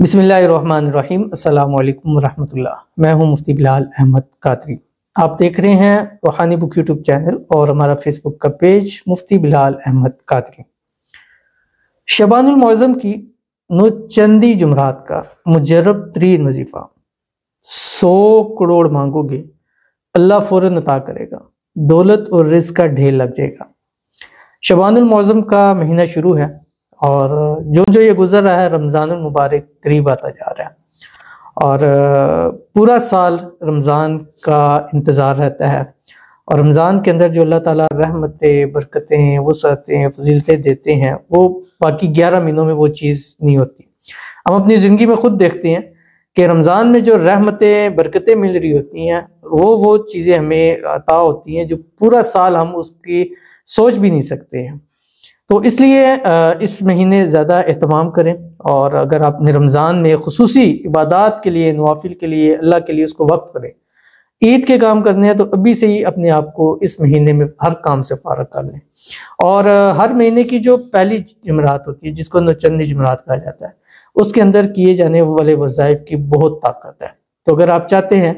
बिस्मिल्लाहिर्रहमानिर्रहीम अस्सलामु अलैकुम रहमतुल्लाह। मैं हूं मुफ्ती बिलाल अहमद कादरी। आप देख रहे हैं रूहानी बुक यूट्यूब चैनल और हमारा फेसबुक का पेज मुफ्ती बिलाल अहमद कादरी। शबानुल मुअज़्ज़म की चंदी जुमरात का मुजर्रब तरीन वजीफा 100 करोड़ मांगोगे अल्लाह फौरन अता करेगा, दौलत और रिज़्क़ का ढेर लग जाएगा। शबानुल मुअज़्ज़म का महीना शुरू है और जो जो ये गुजर रहा है रमज़ानुल मुबारक करीब आता जा रहा है और पूरा साल रमज़ान का इंतज़ार रहता है और रमज़ान के अंदर जो अल्लाह ताला रहमतें, बरकतें, वसअतें, फजीलतें देते हैं वो बाकी 11 महीनों में वो चीज़ नहीं होती। हम अपनी ज़िंदगी में ख़ुद देखते हैं कि रमज़ान में जो रहमतें, बरकतें मिल रही होती हैं वो चीज़ें हमें अता होती हैं जो पूरा साल हम उसकी सोच भी नहीं सकते हैं। तो इसलिए इस महीने ज़्यादा एहतमाम करें और अगर आपने रमज़ान में खुसूसी इबादात के लिए, नवाफिल के लिए, अल्लाह के लिए उसको वक्त करें, ईद के काम करने हैं तो अभी से ही अपने आप को इस महीने में हर काम से फ़ारग कर लें। और हर महीने की जो पहली जुमरात होती है जिसको नौचंदी जुमरात कहा जाता है उसके अंदर किए जाने वाले वज़ाइफ की बहुत ताकत है। तो अगर आप चाहते हैं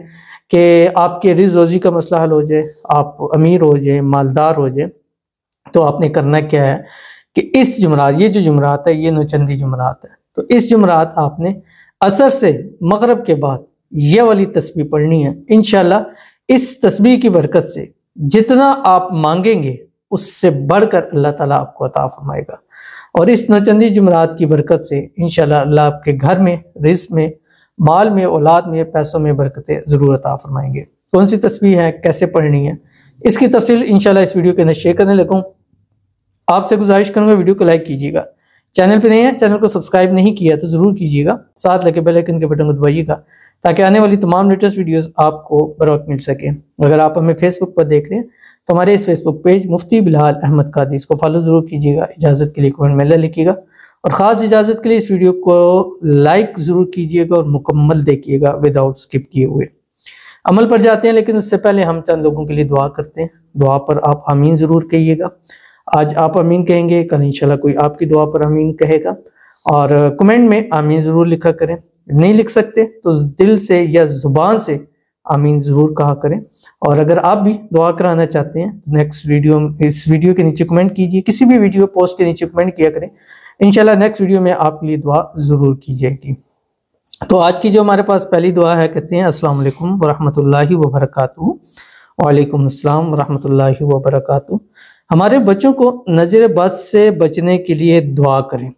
कि आपके रिज़्क़ रोज़ी का मसला हल हो जाए, आप अमीर हो जाए, मालदार हो जाए, तो आपने करना क्या है कि इस जुमरात, ये जो जुमरात है ये नौचंदी जुमरात है, तो इस जुमरात आपने असर से मगरिब के बाद ये वाली तस्बीह पढ़नी है। इंशाल्लाह इस तस्बीह की बरकत से जितना आप मांगेंगे उससे बढ़कर अल्लाह ताला आपको अता फरमाएगा और इस नौचंदी जुमरात की बरकत से इंशाल्लाह अल्लाह आपके घर में, रिज़्क़ में, माल में, औलाद में, पैसों में बरकतें ज़रूर अता फरमाएंगे। कौन सी तस्बीह है, कैसे पढ़नी है, इसकी तफसील इंशाल्लाह इस वीडियो के अंदर शेयर करने लगूँ। आपसे गुजारिश करूंगा वीडियो को लाइक कीजिएगा, चैनल पे नए हैं चैनल को सब्सक्राइब नहीं किया तो ज़रूर कीजिएगा, साथ लगे बेल आइकन के बटन को दबाइएगा ताकि आने वाली तमाम लेटेस्ट वीडियोस आपको बर वक्त मिल सके। अगर आप हमें फेसबुक पर देख रहे हैं तो हमारे इस फेसबुक पेज मुफ्ती बिलाल अहमद कादरी इसको फॉलो ज़रूर कीजिएगा। इजाज़त के लिए कमेंट में लिखिएगा और ख़ास इजाज़त के लिए इस वीडियो को लाइक ज़रूर कीजिएगा और मुकम्मल देखिएगा विदाउट स्किप किए हुए। अमल पर जाते हैं लेकिन उससे पहले हम चंद लोगों के लिए दुआ करते हैं। दुआ पर आप आमीन ज़रूर कहिएगा। आज आप आमीन कहेंगे, कल इंशाल्लाह कोई आपकी दुआ पर आमीन कहेगा और कमेंट में आमीन ज़रूर लिखा करें। नहीं लिख सकते तो दिल से या ज़ुबान से आमीन ज़रूर कहा करें। और अगर आप भी दुआ कराना चाहते हैं नेक्स्ट वीडियो, इस वीडियो के नीचे कमेंट कीजिए, किसी भी वीडियो पोस्ट के नीचे कमेंट किया करें, इंशाल्लाह नेक्स्ट वीडियो में आपके लिए दुआ ज़रूर की जाएगी। तो आज की जो हमारे पास पहली दुआ है, कहते हैं अस्सलाम वालेकुम वरहमतुल्लाहि वबरकातुहू। वालेकुम अस्सलाम वरहमतुल्लाहि वबरकातुहू। हमारे बच्चों को नज़र बद से बचने के लिए दुआ करें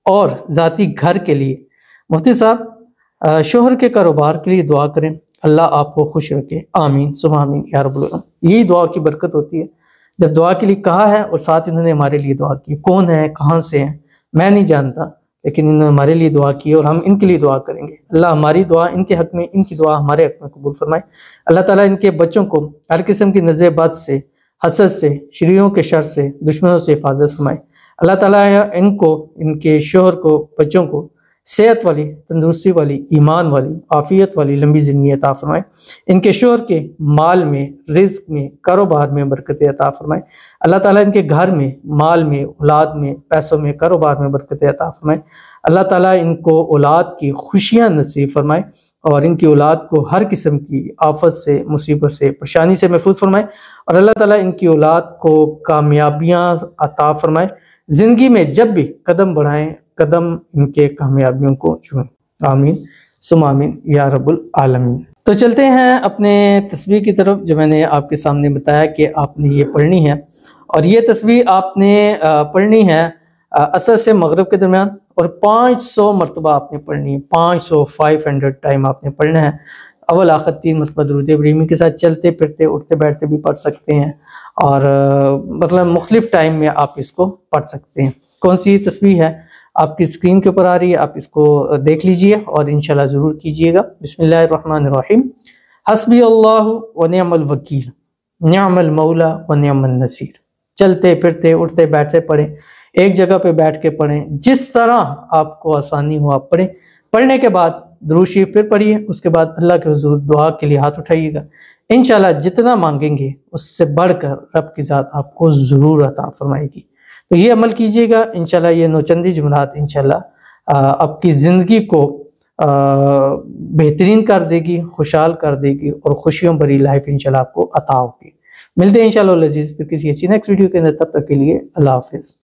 और ज़ाती घर के लिए, मुफ्ती साहब शोहर के कारोबार के लिए दुआ करें, अल्लाह आपको खुश रखे, आमीन सुम्मा आमीन या रब्बुल आलमीन। यही दुआ की बरकत होती है जब दुआ के लिए कहा है और साथ इन्होंने हमारे लिए दुआ की। कौन है, कहाँ से हैं, मैं नहीं जानता, लेकिन इन्होंने हमारे लिए दुआ की और हम इनके लिए दुआ करेंगे। अल्लाह हमारी दुआ इनके हक़ में, इनकी दुआ हमारे हक़ में कबूल फरमाए। अल्लाह ताला इनके बच्चों को हर किस्म की नज़र बद से, हसद से, शरीरों के शर से, दुश्मनों से हिफाजत फरमाए। अल्लाह ताला इनको, इनके शोहर को, बच्चों को सेहत वाली, तंदुरुस्ती वाली, ईमान वाली, आफियत वाली लंबी ज़िंदगी अता फरमाए। इनके शोहर के माल में, रिज़्क़ में, कारोबार में बरकतें अता फरमाए। अल्लाह ताला इनके घर में, माल में, औलाद में, पैसों में, कारोबार में बरकतें अता फरमाए। अल्लाह ताला इनको औलाद की खुशियाँ नसीब फरमाए और इनकी औलाद को हर किस्म की आफत से, मुसीबत से, परेशानी से महफूज फरमाए और अल्लाह ताला इनकी औलाद को कामयाबियाँ अता फरमाए। ज़िंदगी में जब भी कदम बढ़ाएं, कदम इनके कामयाबियों को छुएं, आमीन सुम्मा आमीन या रब्बुल आलमीन। तो चलते हैं अपने तस्बीह की तरफ जो मैंने आपके सामने बताया कि आपने ये पढ़नी है और ये तस्बीह आपने पढ़नी है असर से मगरिब के दरमियान और 500 मरतबा आपने पढ़नी है। 500 टाइम आपने पढ़ना है। अव्वल आखिर 3 मरतबा दुरूद इब्राहिमी के साथ चलते फिरते, उठते बैठते भी पढ़ सकते हैं और मतलब मुख्तलिफ टाइम में आप इसको पढ़ सकते हैं। कौन सी तस्बीह है आपकी स्क्रीन के ऊपर आ रही है, आप इसको देख लीजिए और इंशाल्लाह ज़रूर कीजिएगा। बिस्मिल्लाहिर्रहमानिर्रहीम। हस्बी अल्लाहु व निअमल वकील, निअमल मौला व निअमन नसीर। चलते फिरते, उठते बैठते पढ़ें, एक जगह पे बैठ के पढ़ें, जिस तरह आपको आसानी हो आप पढ़ें। पढ़ने के बाद दुरूद शरीफ फिर पढ़िए, उसके बाद अल्लाह के हुजूर दुआ के लिए हाथ उठाइएगा। इंशाल्लाह जितना मांगेंगे उससे बढ़कर रब की ज़ात आपको ज़रूर अता फरमाएगी। तो ये अमल कीजिएगा इंशाल्लाह। ये नौचंदी जुमरात इंशाल्लाह आपकी ज़िंदगी को बेहतरीन कर देगी, खुशहाल कर देगी और खुशियों भरी लाइफ इंशाल्लाह आपको अता होगी। मिलते हैं इंशाल्लाह अज़ीज़ फिर किसी अच्छी नेक्स्ट वीडियो के अंदर, तब तक के लिए अल्लाह हाफिज़।